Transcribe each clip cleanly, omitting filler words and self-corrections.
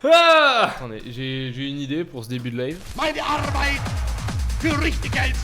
Ah, attendez, j'ai une idée pour ce début de live. Meine Arbeit für richtig Geld.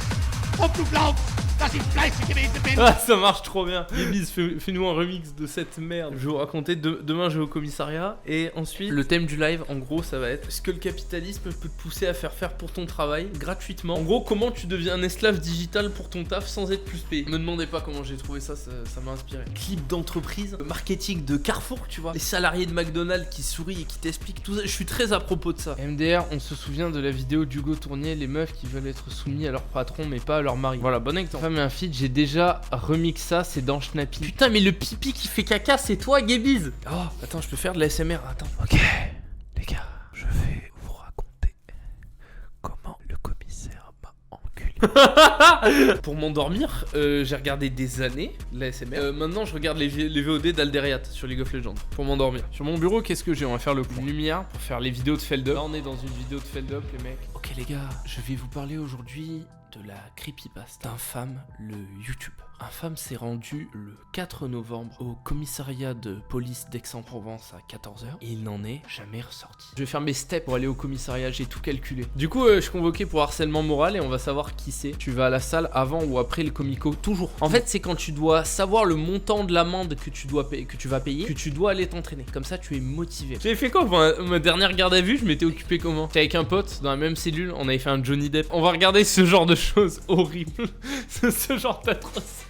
Ob du glaubst, dass ich fleißig gewesen bin. Ah, ça marche trop bien. Gabby's, fais-nous un remix de cette merde. Je vais vous raconter, demain je vais au commissariat. Et ensuite, le thème du live, en gros, ça va être ce que le capitalisme peut te pousser à faire pour ton travail, gratuitement. En gros, comment tu deviens un esclave digital pour ton taf sans être plus payé. Me demandez pas comment j'ai trouvé ça, ça m'a inspiré. Clip d'entreprise, marketing de Carrefour, tu vois. Les salariés de McDonald's qui sourient et qui t'expliquent tout ça. Je suis très à propos de ça. MDR, on se souvient de la vidéo d'Hugo Tournier, les meufs qui veulent être soumis à leur patron mais pas à leur mari. Voilà, bon exemple. Femme et un feat, j'ai déjà remix ça, c'est dans Schnappy. Putain, mais le pipi qui fait caca, c'est toi, Gabby's. Oh, attends, je peux faire de la SMR, attends. Ok, les gars, je vais vous raconter comment le commissaire m'a enculé. Pour m'endormir, j'ai regardé des années la SMR. Maintenant, je regarde les VOD d'Alderiat sur League of Legends. Pour m'endormir. Sur mon bureau, qu'est-ce que j'ai? On va faire le coup. Une lumière pour faire les vidéos de Feld Up. Là, on est dans une vidéo de Feld Up, les mecs. Ok, les gars, je vais vous parler aujourd'hui de la creepypasta d'Infame, le YouTube. Infame s'est rendu le 4 novembre au commissariat de police d'Aix-en-Provence à 14h et il n'en est jamais ressorti. Je vais faire mes steps pour aller au commissariat, j'ai tout calculé. Du coup, je suis convoqué pour harcèlement moral et on va savoir qui c'est. Tu vas à la salle avant ou après le comico, toujours. En fait, c'est quand tu dois savoir le montant de l'amende que tu vas payer, que tu dois aller t'entraîner. Comme ça, tu es motivé. J'avais fait quoi pour ma dernière garde à vue? Je m'étais occupé comment? J'étais avec un pote dans la même cellule, on avait fait un Johnny Depp. On va regarder ce genre de choses horribles. Ce genre d'atroces.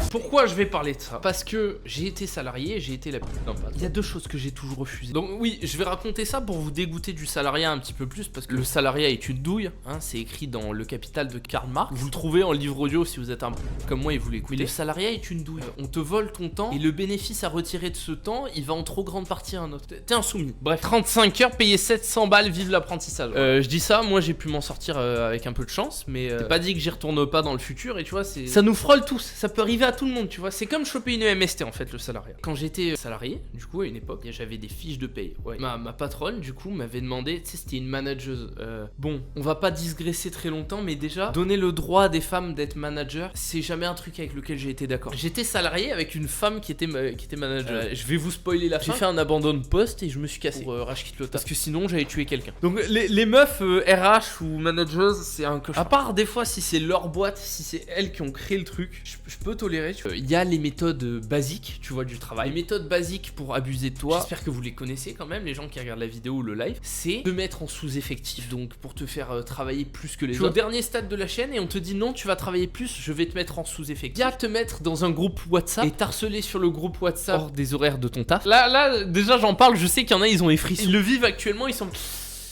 Pourquoi je vais parler de ça? Parce que j'ai été salarié, j'ai été la pute d'un patron. Il y a deux choses que j'ai toujours refusées. Donc oui, je vais raconter ça pour vous dégoûter du salariat un petit peu plus, parce que le salariat est une douille, hein, c'est écrit dans Le Capital de Karl Marx. Vous le trouvez en livre audio si vous êtes un comme moi et vous l'écoutez. Le salariat est une douille. On te vole ton temps et le bénéfice à retirer de ce temps, il va en trop grande partie à un autre. T'es insoumis. Bref, 35 heures, payer 700 balles, vive l'apprentissage. Je dis ça, moi j'ai pu m'en sortir avec un peu de chance, mais c'est pas dit que j'y retourne pas dans le futur et tu vois, ça nous frôle tous, ça peut arriver à tout le monde, tu vois. C'est comme choper une MST en fait, le salariat. Quand j'étais salarié, du coup à une époque, j'avais des fiches de paye. Ouais. Ma patronne du coup m'avait demandé, tu sais, c'était une manageuse. Bon, on va pas digresser très longtemps, mais déjà donner le droit à des femmes d'être manager, c'est jamais un truc avec lequel j'ai été d'accord. J'étais salarié avec une femme qui était manager. Je vais vous spoiler la fin. J'ai fait un abandon de poste et je me suis cassé pour rage quitte le taf parce que sinon j'avais tué quelqu'un. Donc les meufs RH ou manageuses, c'est un cauchemar. À part des fois si c'est leur boîte, si c'est elles qui ont créé le truc, je peux tolérer. Il y a les méthodes basiques, tu vois, du travail. Les méthodes basiques pour abuser de toi, j'espère que vous les connaissez quand même, les gens qui regardent la vidéo ou le live, c'est te mettre en sous-effectif, donc pour te faire travailler plus que les autres. Au dernier stade de la chaîne et on te dit non, tu vas travailler plus, je vais te mettre en sous-effectif. Il y a te mettre dans un groupe WhatsApp et t'harceler sur le groupe WhatsApp hors des horaires de ton taf. Là, déjà j'en parle, je sais qu'il y en a, ils ont les frissons. Ils le vivent actuellement, ils sont...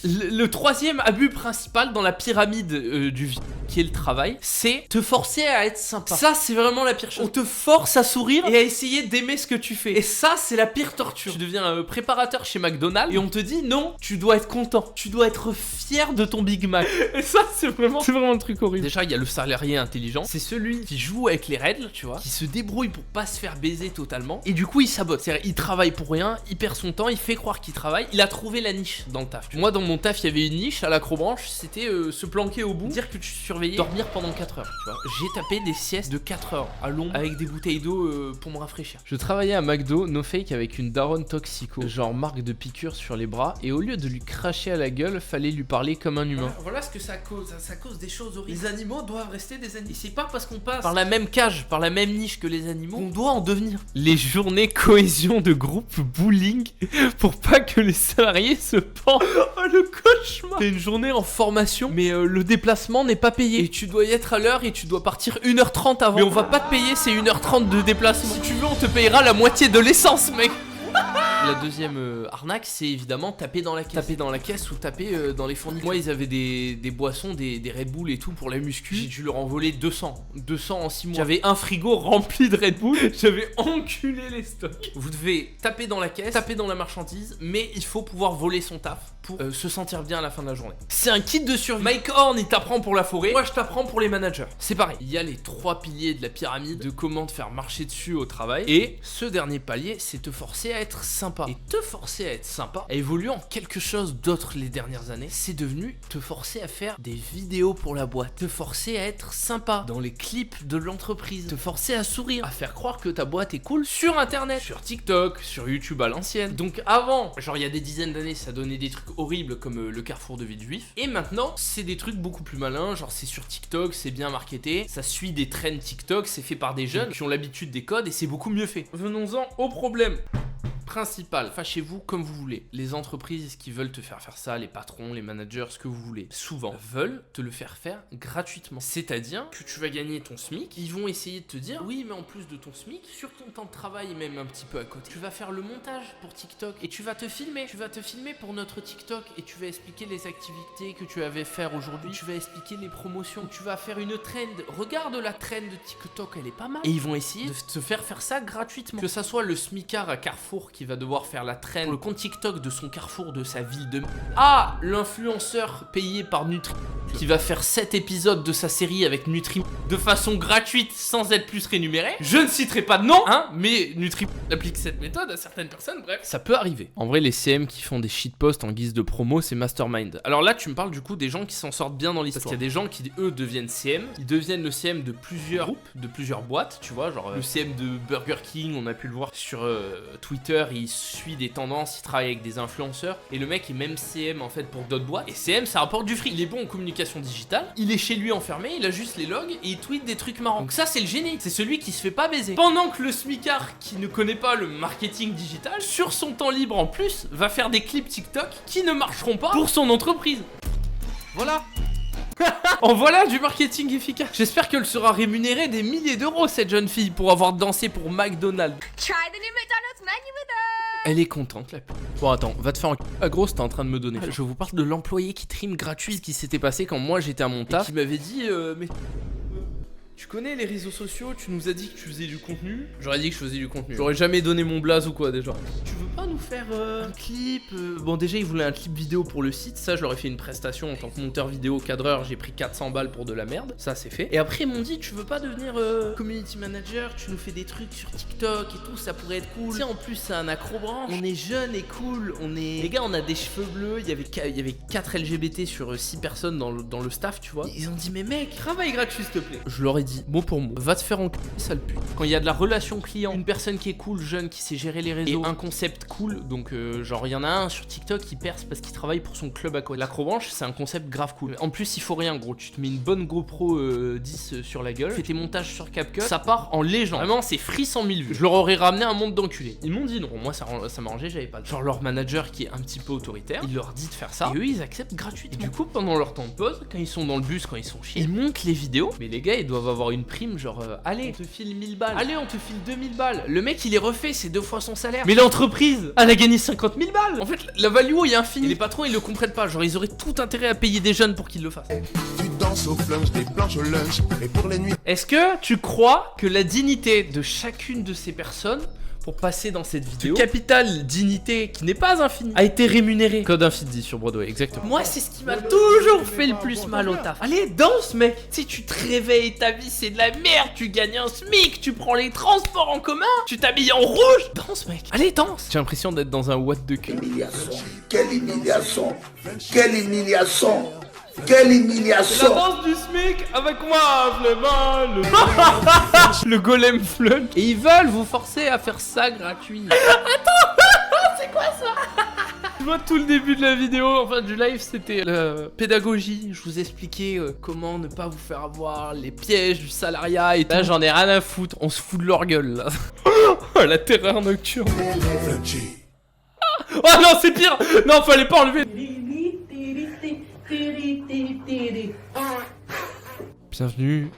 Le troisième abus principal dans la pyramide du vie, qui est le travail, c'est te forcer à être sympa. Ça, c'est vraiment la pire chose. On te force à sourire et à essayer d'aimer ce que tu fais. Et ça, c'est la pire torture. Tu deviens préparateur chez McDonald's et on te dit non, tu dois être content. Tu dois être fier de ton Big Mac. Et ça, c'est vraiment le truc horrible. Déjà, il y a le salarié intelligent. C'est celui qui joue avec les règles, tu vois, qui se débrouille pour pas se faire baiser totalement. Et du coup, il sabote. C'est-à-dire, il travaille pour rien, il perd son temps, il fait croire qu'il travaille. Il a trouvé la niche dans le taf. Moi, dans mon taf, il y avait une niche à l'acrobranche, c'était se planquer au bout, dire que tu surveillais, dormir pendant 4 heures, tu vois. J'ai tapé des siestes de 4 heures à l'ombre avec des bouteilles d'eau pour me rafraîchir. Je travaillais à McDo, no fake, avec une daronne toxico, genre marque de piqûre sur les bras, et au lieu de lui cracher à la gueule, fallait lui parler comme un humain. Voilà ce que ça cause, ça cause des choses horribles. Les animaux doivent rester des animaux. Et c'est pas parce qu'on passe par la même cage, par la même niche que les animaux, qu'on doit en devenir. Les journées cohésion de groupe bowling, pour pas que les salariés se pendent. Oh le cauchemar. C'est une journée en formation, mais le déplacement n'est pas payé. Et tu dois y être à l'heure et tu dois partir 1h30 avant. Mais on va pas te payer ces 1h30 de déplacement. Si tu veux, on te payera la moitié de l'essence, mec. La deuxième arnaque, c'est évidemment taper dans la caisse. Taper dans la caisse ou taper dans les fournitures. Moi, ils avaient des boissons, des Red Bull et tout pour la muscu. J'ai dû leur envoler 200 en 6 mois. J'avais un frigo rempli de Red Bull. J'avais enculé les stocks. Vous devez taper dans la caisse, taper dans la marchandise, mais il faut pouvoir voler son taf pour se sentir bien à la fin de la journée. C'est un kit de survie. Mike Horn, il t'apprend pour la forêt. Moi, je t'apprends pour les managers. C'est pareil. Il y a les 3 piliers de la pyramide de comment te faire marcher dessus au travail. Et ce dernier palier, c'est te forcer à être sympa. sympa. Et te forcer à être sympa a évolué en quelque chose d'autre les dernières années. C'est devenu te forcer à faire des vidéos pour la boîte, te forcer à être sympa dans les clips de l'entreprise, te forcer à sourire, à faire croire que ta boîte est cool sur internet, sur TikTok, sur YouTube à l'ancienne. Donc avant, genre il y a des dizaines d'années, ça donnait des trucs horribles comme le carrefour de Villejuif. Et maintenant, c'est des trucs beaucoup plus malins, genre c'est sur TikTok, c'est bien marketé, ça suit des trends TikTok, c'est fait par des jeunes qui ont l'habitude des codes et c'est beaucoup mieux fait. Venons-en au problème principal, fâchez-vous comme vous voulez. Les entreprises qui veulent te faire ça, les patrons, les managers, ce que vous voulez, souvent veulent te le faire gratuitement. C'est-à-dire que tu vas gagner ton SMIC, ils vont essayer de te dire oui mais en plus de ton SMIC, sur ton temps de travail même un petit peu à côté, tu vas faire le montage pour TikTok et tu vas te filmer pour notre TikTok et tu vas expliquer les activités que tu avais faire aujourd'hui, tu vas expliquer les promotions, tu vas faire une trend, regarde la trend de TikTok, elle est pas mal. Et ils vont essayer de te faire ça gratuitement. Que ça soit le smicard à Carrefour qui va devoir faire la trend pour le compte TikTok de son Carrefour de sa ville de l'influenceur payé par Nutri qui va faire 7 épisodes de sa série avec Nutri de façon gratuite sans être plus rémunéré. Je ne citerai pas de nom, mais Nutri applique cette méthode à certaines personnes, bref. Ça peut arriver. En vrai, les CM qui font des shitposts en guise de promo, c'est mastermind. Alors là, tu me parles du coup des gens qui s'en sortent bien dans l'histoire. Parce qu'il y a des gens qui, eux, deviennent CM. Ils deviennent le CM de plusieurs groupes, de plusieurs boîtes, tu vois, genre le CM de Burger King, on a pu le voir sur Twitter, il suit des tendances, il travaille avec des influenceurs. Et le mec est même CM en fait pour d'autres boîtes. Et CM, ça rapporte du fric. Il est bon en communication digitale, il est chez lui enfermé, il a juste les logs et il tweet des trucs marrants. Donc ça, c'est le génie. C'est celui qui se fait pas baiser. Pendant que le smicard qui ne connaît pas le marketing digital, sur son temps libre en plus, va faire des clips TikTok qui ne marcheront pas pour son entreprise. Voilà. En voilà du marketing efficace. J'espère qu'elle sera rémunérée des milliers d'euros, cette jeune fille, pour avoir dansé pour McDonald's. Try the new McDonald's menu with us. Elle est contente, la pute. Bon, attends, va te faire un gros, t'es en train de me donner. Je vous parle de l'employé qui trime gratuit. Ce qui s'était passé quand moi j'étais à mon taf. Et qui m'avait dit, mais... Tu connais les réseaux sociaux, tu nous as dit que tu faisais du contenu. J'aurais dit que je faisais du contenu. J'aurais jamais donné mon blaze ou quoi déjà. Tu veux pas nous faire un clip Bon déjà ils voulaient un clip vidéo pour le site. Ça je leur ai fait une prestation en tant que monteur vidéo cadreur. J'ai pris 400 balles pour de la merde. Ça c'est fait. Et après ils m'ont dit tu veux pas devenir community manager. Tu nous fais des trucs sur TikTok et tout. Ça pourrait être cool. Tu sais en plus c'est un accrobranche. On est jeune et cool. Les gars on a des cheveux bleus. Il y avait 4 LGBT sur 6 personnes dans le staff tu vois. Ils ont dit mais mec travaille gratuit s'il te plaît. Je leur ai dit mot pour mot, va te faire enculer, sale pute. Quand il y a de la relation client, une personne qui est cool, jeune, qui sait gérer les réseaux, et un concept cool, donc genre il y en a un sur TikTok qui perce parce qu'il travaille pour son club à côté. L'acrobranche, c'est un concept grave cool. En plus, il faut rien gros, tu te mets une bonne GoPro 10 sur la gueule, fais tes montages sur CapCut, ça part en légende. Vraiment, c'est free 100 000 vues. Je leur aurais ramené un monde d'enculés. Ils m'ont dit non, moi ça m'arrangeait, j'avais pas. Genre leur manager qui est un petit peu autoritaire, il leur dit de faire ça, et eux ils acceptent gratuitement. Et du coup, pendant leur temps de pause, quand ils sont dans le bus, quand ils sont chiés, ils montent les vidéos, mais les gars ils doivent avoir une prime genre allez on te file 1000 balles, allez on te file 2000 balles. Le mec il est refait, c'est 2 fois son salaire. Mais l'entreprise elle a gagné 50 000 balles. En fait la value est infinie. Et les patrons ils le comprennent pas, genre ils auraient tout intérêt à payer des jeunes pour qu'ils le fassent. Tu danses au flunch, des planches au lunch, et pour les nuits. Est-ce que tu crois que la dignité de chacune de ces personnes pour passer dans cette vidéo, capitale dignité qui n'est pas infinie, a été rémunérée? Code Infid dit sur Broadway, exactement. Moi c'est ce qui m'a toujours fait le plus mal au taf. Allez danse mec. Si tu te réveilles, ta vie c'est de la merde, tu gagnes un SMIC, tu prends les transports en commun, tu t'habilles en rouge. Danse mec, allez danse. J'ai l'impression d'être dans un what de cul. Quelle humiliation. Quelle humiliation. Quelle humiliation. La danse du SMIC avec moi, Flemal. Le golem flunch. Et ils veulent vous forcer à faire ça gratuit. Attends, c'est quoi ça? Je vois tout le début de la vidéo, enfin du live, c'était la pédagogie. Je vous expliquais comment ne pas vous faire avoir, les pièges du salariat et tout. Là j'en ai rien à foutre, on se fout de leur gueule là. Oh, la terreur nocturne. Oh non c'est pire. Non fallait pas enlever. Bienvenue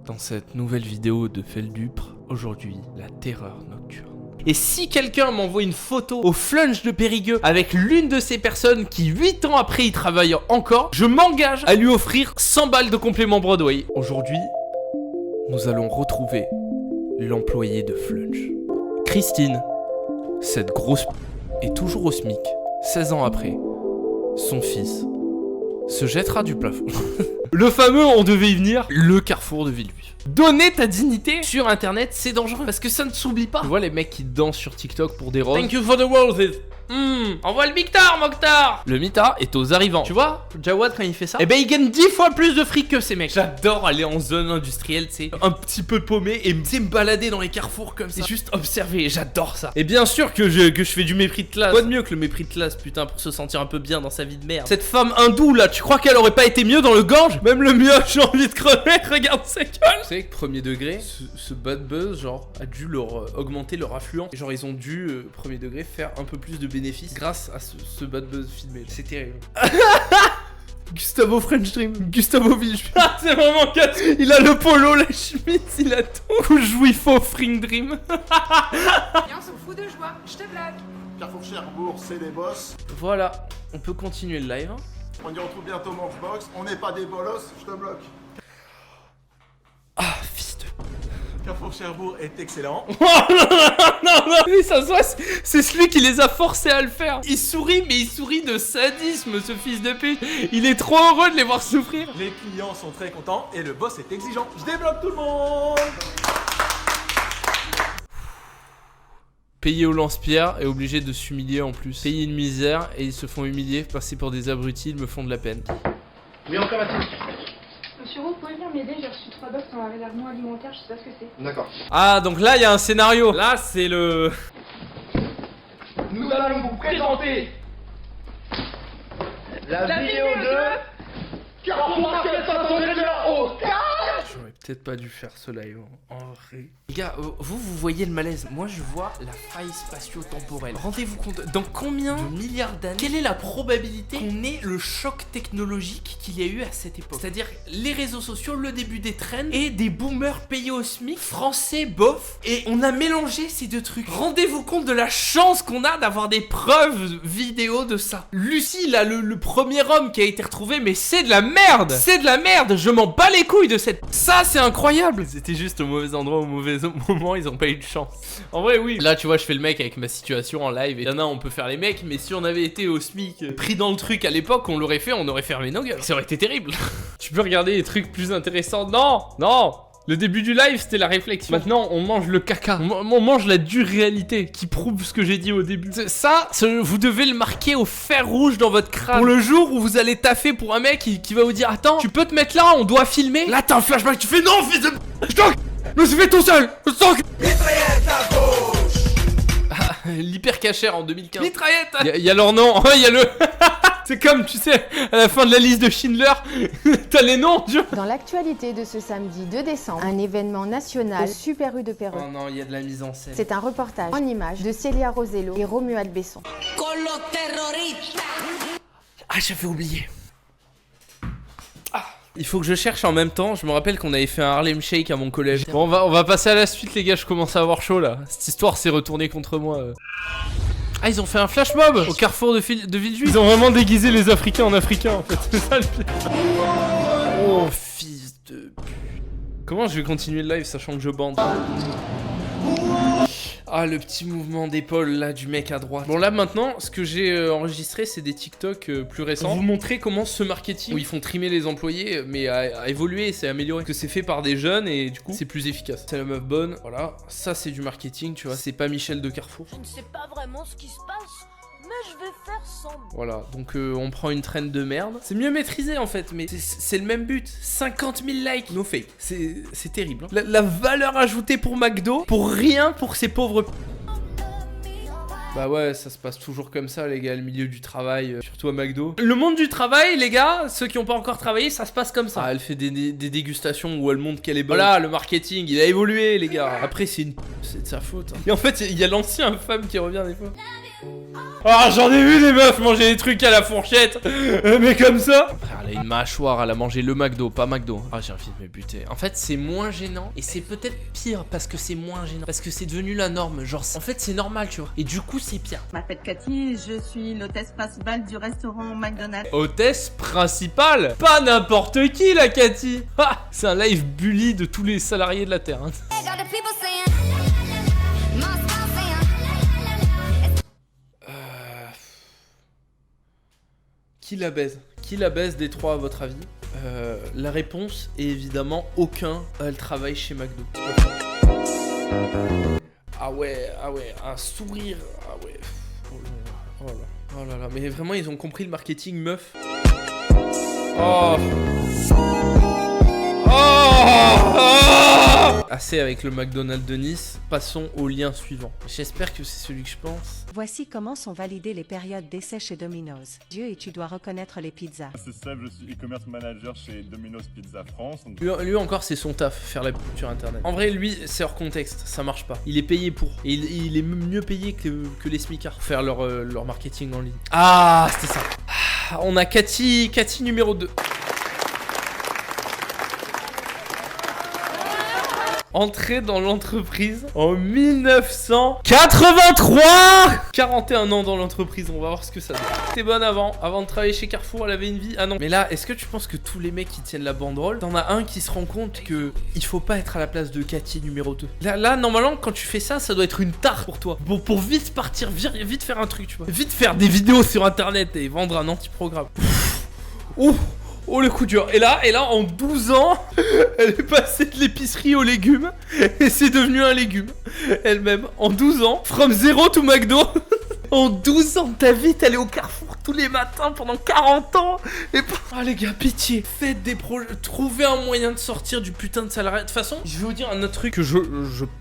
dans cette nouvelle vidéo de Feldupre. Aujourd'hui, la terreur nocturne. Et si quelqu'un m'envoie une photo au flunch de Périgueux avec l'une de ces personnes qui 8 ans après y travaille encore, je m'engage à lui offrir 100 balles de complément Broadway. Aujourd'hui, nous allons retrouver l'employé de flunch. Christine, cette grosse est toujours au SMIC. 16 ans après, son fils se jettera du plafond. Le fameux, on devait y venir, le carrefour de Villejuif. Donner ta dignité sur internet, c'est dangereux parce que ça ne s'oublie pas. Tu vois les mecs qui dansent sur TikTok pour des roses. Thank you for the roses. Envoie le Mictar, Mokhtar. Le Mictar est aux arrivants. Tu vois, Jawad quand il fait ça, eh ben il gagne 10 fois plus de fric que ces mecs. J'adore aller en zone industrielle, tu sais, un petit peu paumé et me balader dans les carrefours comme ça. C'est juste observer, j'adore ça. Et bien sûr que je fais du mépris de classe. Quoi de mieux que le mépris de classe, putain, pour se sentir un peu bien dans sa vie de merde. Cette femme hindoue là, tu crois qu'elle aurait pas été mieux dans le Gange? Même le mieux, j'ai envie de crever, regarde sa gueule. Tu sais que premier degré, ce bad buzz, genre, a dû leur augmenter leur affluence. Et genre, ils ont dû, premier degré, faire un peu plus de bénéfices grâce à ce bad buzz filmé. C'est terrible. Gustavo French Dream, Gustavo Villejuif. Ah, c'est vraiment casse. Il a le polo, la chemise, il a tout. Couche jouifo, Fring Dream. Viens, on s'en fout de joie, je te blague. Carrefour Cherbourg, c'est des boss. Voilà, on peut continuer le live. Hein. On y retrouve bientôt Morphbox. On n'est pas des bolos, je te bloque. Ah, fils de... Carrefour Cherbourg est excellent. Oh non, mais ça se voit, c'est celui qui les a forcés à le faire. Il sourit, mais il sourit de sadisme, ce fils de pute. Il est trop heureux de les voir souffrir. Les clients sont très contents et le boss est exigeant. Je débloque tout le monde. Payé au lance-pierre et obligé de s'humilier en plus. Payer une misère et ils se font humilier, passer pour des abrutis, ils me font de la peine. Oui, encore un Monsieur Roux, vous pouvez venir m'aider, j'ai reçu 3 box dans la réserve non alimentaire, je sais pas ce que c'est. D'accord. Ah, donc là, il y a un scénario. Là, c'est le... Nous allons vous présenter la vidéo de Carrefour Market Saint-André au J'aurais peut-être pas dû faire ce live en vrai. Les gars, vous voyez le malaise. Moi, je vois la faille spatio-temporelle. Rendez-vous compte, dans combien de milliards d'années, quelle est la probabilité qu'on ait le choc technologique qu'il y a eu à cette époque? C'est-à-dire les réseaux sociaux, le début des trends et des boomers payés au SMIC, français, bof. Et on a mélangé ces deux trucs. Rendez-vous compte de la chance qu'on a d'avoir des preuves vidéo de ça. Lucie, là, le premier homme qui a été retrouvé, mais c'est de la merde. C'est de la merde. Je m'en bats les couilles de cette... Ça, c'est incroyable. C'était juste au mauvais endroit, au mauvais moment, ils ont pas eu de chance. En vrai, oui. Là, tu vois, je fais le mec avec ma situation en live. Et y en a, on peut faire les mecs, mais si on avait été au SMIC, pris dans le truc à l'époque, on l'aurait fait, on aurait fermé nos gueules. Ça aurait été terrible. Tu peux regarder des trucs plus intéressants. Non, non. Le début du live, c'était la réflexion. Maintenant, on mange le caca. On mange la dure réalité qui prouve ce que j'ai dit au début. Ça, vous devez le marquer au fer rouge dans votre crâne. Pour le jour où vous allez taffer pour un mec qui va vous dire: attends, tu peux te mettre là, on doit filmer. Là, t'as un flashback, tu fais: non, fils de... Je t'en... Je me suis fait tout seul. Je t'en... L'hyper cachère en 2015. Mitraillette. Il y a leur nom. Il y a le... C'est comme, tu sais, à la fin de la liste de Schindler, t'as les noms, tu vois. Dans l'actualité de ce samedi 2 décembre, un événement national au Super U de Perron. Oh non, il y a de la mise en scène. C'est un reportage en images de Célia Rosello et Romuald Besson. Ah, j'avais oublié. Il faut que je cherche en même temps. Je me rappelle qu'on avait fait un Harlem Shake à mon collège. Bon, on va passer à la suite, les gars. Je commence à avoir chaud là. Cette histoire s'est retournée contre moi. Ah, ils ont fait un flash mob au carrefour de Villejuif. Ils ont vraiment déguisé les Africains en Africains en fait. C'est ça le pire. Oh, fils de pute. Comment je vais continuer le live sachant que je bande? Ah, le petit mouvement d'épaule là du mec à droite. Bon, là maintenant, ce que j'ai enregistré, c'est des TikTok plus récents. Pour vous montrer comment ce marketing, où ils font trimer les employés, mais a évolué et s'est amélioré. Parce que c'est fait par des jeunes et du coup, c'est plus efficace. C'est la meuf bonne, voilà. Ça, c'est du marketing, tu vois. C'est pas Michel de Carrefour. Je ne sais pas vraiment ce qui se passe, mais je vais faire semblant. Voilà, donc on prend une traîne de merde. C'est mieux maîtrisé en fait, mais c'est le même but. 50 000 likes, no fake. C'est terrible. Hein. La valeur ajoutée pour McDo, pour rien pour ces pauvres... Bah ouais, ça se passe toujours comme ça, les gars, le milieu du travail, surtout à McDo. Le monde du travail, les gars, ceux qui n'ont pas encore travaillé, ça se passe comme ça. Ah, elle fait des dégustations où elle montre qu'elle est bonne. Voilà, le marketing, il a évolué, les gars. Après, c'est de sa faute. Hein. Et en fait, il y a l'ancien femme qui revient des fois. Ah, j'en ai vu des meufs manger des trucs à la fourchette, mais comme ça. Frère, elle a une mâchoire, elle a mangé le McDo, pas McDo. Ah, j'ai envie de me buter. En fait, c'est moins gênant, et c'est peut-être pire parce que c'est moins gênant, parce que c'est devenu la norme. Genre, en fait, c'est normal, tu vois. Et du coup, c'est pire. Je m'appelle Cathy, je suis l'hôtesse principale du restaurant McDonald's. Hôtesse principale? Pas n'importe qui, la Cathy. Ah, c'est un live bully de tous les salariés de la Terre. Hein. Qui la baise? Qui la baise des trois à votre avis? La réponse est évidemment aucun. Elle travaille chez McDo. Ah ouais, un sourire. Ah ouais. Oh là là. Mais vraiment, ils ont compris le marketing meuf. Oh. Assez avec le McDonald's de Nice, passons au lien suivant. J'espère que c'est celui que je pense. Voici comment sont validées les périodes d'essai chez Domino's. Dieu, et tu dois reconnaître les pizzas. C'est Seb, je suis e-commerce manager chez Domino's Pizza France. Donc... Lui encore, c'est son taf, faire la pub sur internet. En vrai, lui, c'est hors contexte, ça marche pas. Il est payé pour. Et il est mieux payé que les smicards pour faire leur marketing en ligne. Ah, c'était ça. On a Cathy numéro 2. Entrée dans l'entreprise en 1983. 41 ans dans l'entreprise, on va voir ce que ça donne. T'es bonne avant de travailler chez Carrefour, elle avait une vie. Ah non, mais là, est-ce que tu penses que tous les mecs qui tiennent la banderole, t'en as un qui se rend compte que il faut pas être à la place de Cathy numéro 2. Là, normalement, quand tu fais ça, ça doit être une tare pour toi. Bon, pour vite partir, vite faire un truc, tu vois. Vite faire des vidéos sur internet et vendre un anti-programme. Oh le coup dur. Et là en 12 ans, elle est passée de l'épicerie aux légumes et c'est devenu un légume. Elle-même, en 12 ans, from zero to McDo. En 12 ans de ta vie, t'allais au Carrefour tous les matins pendant 40 ans. Et ah les gars, pitié, faites des projets, trouvez un moyen de sortir du putain de salariat. De toute façon, je vais vous dire un autre truc que je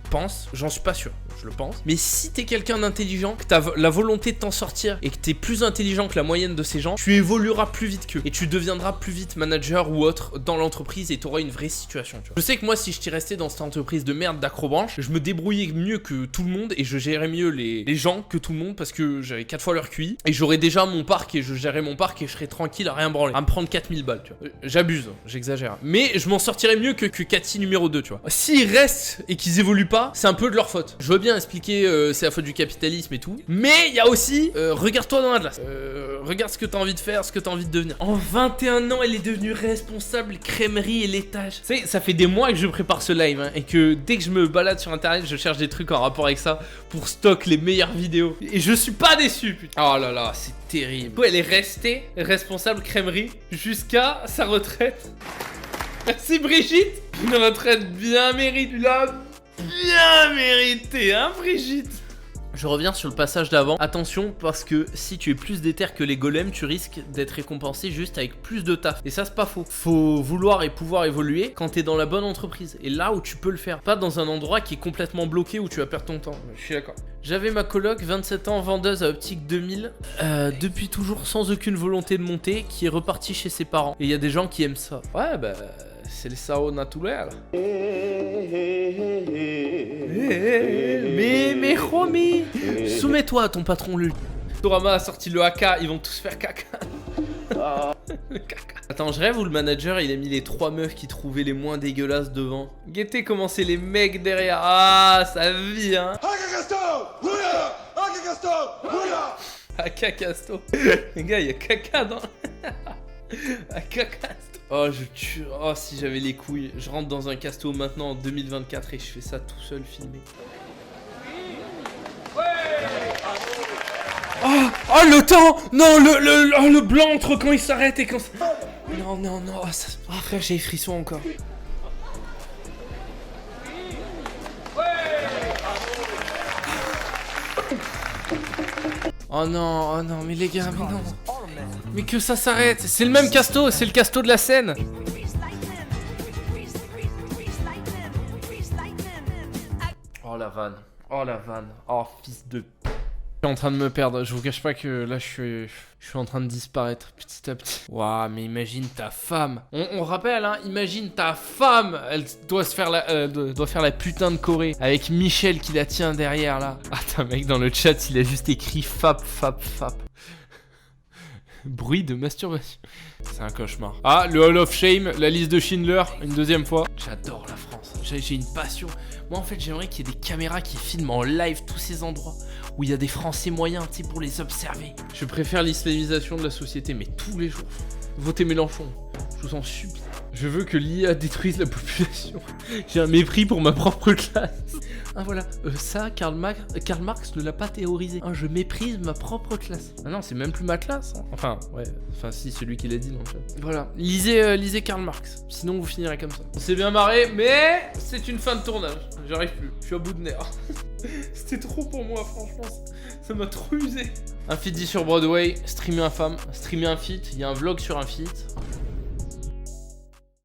pense, j'en suis pas sûr, je le pense. Mais si t'es quelqu'un d'intelligent, que t'as la volonté de t'en sortir et que t'es plus intelligent que la moyenne de ces gens, tu évolueras plus vite qu'eux. Et tu deviendras plus vite manager ou autre dans l'entreprise et t'auras une vraie situation, tu vois. Je sais que moi, si j'étais resté dans cette entreprise de merde d'Acrobranche, je me débrouillais mieux que tout le monde et je gérais mieux les gens que tout le monde parce que j'avais 4 fois leur QI et j'aurais déjà mon parc et je gérais mon parc et je serais tranquille à rien branler, à me prendre 4000 balles, tu vois. J'abuse, j'exagère. Mais je m'en sortirais mieux que Cathy numéro 2, tu vois. S'ils restent et qu'ils évoluent pas, c'est un peu de leur faute. Je veux bien expliquer c'est la faute du capitalisme et tout, mais il y a aussi regarde-toi dans l'Atlas. Regarde ce que t'as envie de faire, ce que t'as envie de devenir. En 21 ans, elle est devenue responsable crèmerie et laitage. Tu sais, ça fait des mois que je prépare ce live hein, et que dès que je me balade sur internet, je cherche des trucs en rapport avec ça pour stock les meilleures vidéos. Et je suis pas déçu, putain. Oh là là, c'est terrible. Elle est restée responsable crèmerie jusqu'à sa retraite. Merci Brigitte. Une retraite bien méritée. Bien méritée, hein Brigitte. Je reviens sur le passage d'avant. Attention, parce que si tu es plus déter que les golems, tu risques d'être récompensé juste avec plus de taf. Et ça, c'est pas faux. Faut vouloir et pouvoir évoluer quand t'es dans la bonne entreprise. Et là où tu peux le faire. Pas dans un endroit qui est complètement bloqué où tu vas perdre ton temps. Je suis d'accord. J'avais ma coloc, 27 ans, vendeuse à Optique 2000. Depuis toujours sans aucune volonté de monter, qui est repartie chez ses parents. Et il y a des gens qui aiment ça. Ouais, bah... c'est le sao naturel. Mais homie, soumets-toi à ton patron lui. Torama a sorti le AK, ils vont tous faire caca. Attends, je rêve où le manager il a mis les 3 meufs qui trouvaient les moins dégueulasses devant. Guettez comment c'est les mecs derrière. Ah, ça vit hein. AK Casto. Les gars, il y a caca dans... AK Casto. Oh, je tue. Oh, si j'avais les couilles. Je rentre dans un casto maintenant en 2024 et je fais ça tout seul filmé. Oh, le temps. Non, le blanc entre quand il s'arrête et quand... Non, oh, frère, j'ai les frissons encore. Oh non, mais les gars, mais non. Mais que ça s'arrête. C'est le même casto, c'est le casto de la scène. Oh la vanne. Oh fils de... Je suis en train de me perdre, je vous cache pas que là je suis en train de disparaître petit à petit. Waouh, mais imagine ta femme. On rappelle hein, imagine ta femme. Elle doit faire la putain de choré avec Michel qui la tient derrière là. Attends mec, dans le chat il a juste écrit fap. Bruit de masturbation. C'est un cauchemar. Ah, le Hall of Shame, la liste de Schindler, une deuxième fois. J'adore la France. J'ai une passion. Moi, en fait, j'aimerais qu'il y ait des caméras qui filment en live tous ces endroits où il y a des Français moyens, tu sais, pour les observer. Je préfère l'islamisation de la société, mais tous les jours. Votez Mélenchon. Je vous en supplie. Je veux que l'IA détruise la population. J'ai un mépris pour ma propre classe. Ah voilà, ça, Karl Marx ne l'a pas théorisé. Ah, je méprise ma propre classe. Ah non, c'est même plus ma classe. Hein. Enfin, ouais, enfin si, celui qui l'a dit dans le chat. Voilà, lisez Karl Marx, sinon vous finirez comme ça. On s'est bien marré, mais c'est une fin de tournage. J'arrive plus, je suis à bout de nerfs. C'était trop pour moi, franchement. Ça m'a trop usé. Un feat dit sur Broadway, streamer un feat, il y a un vlog sur un feat.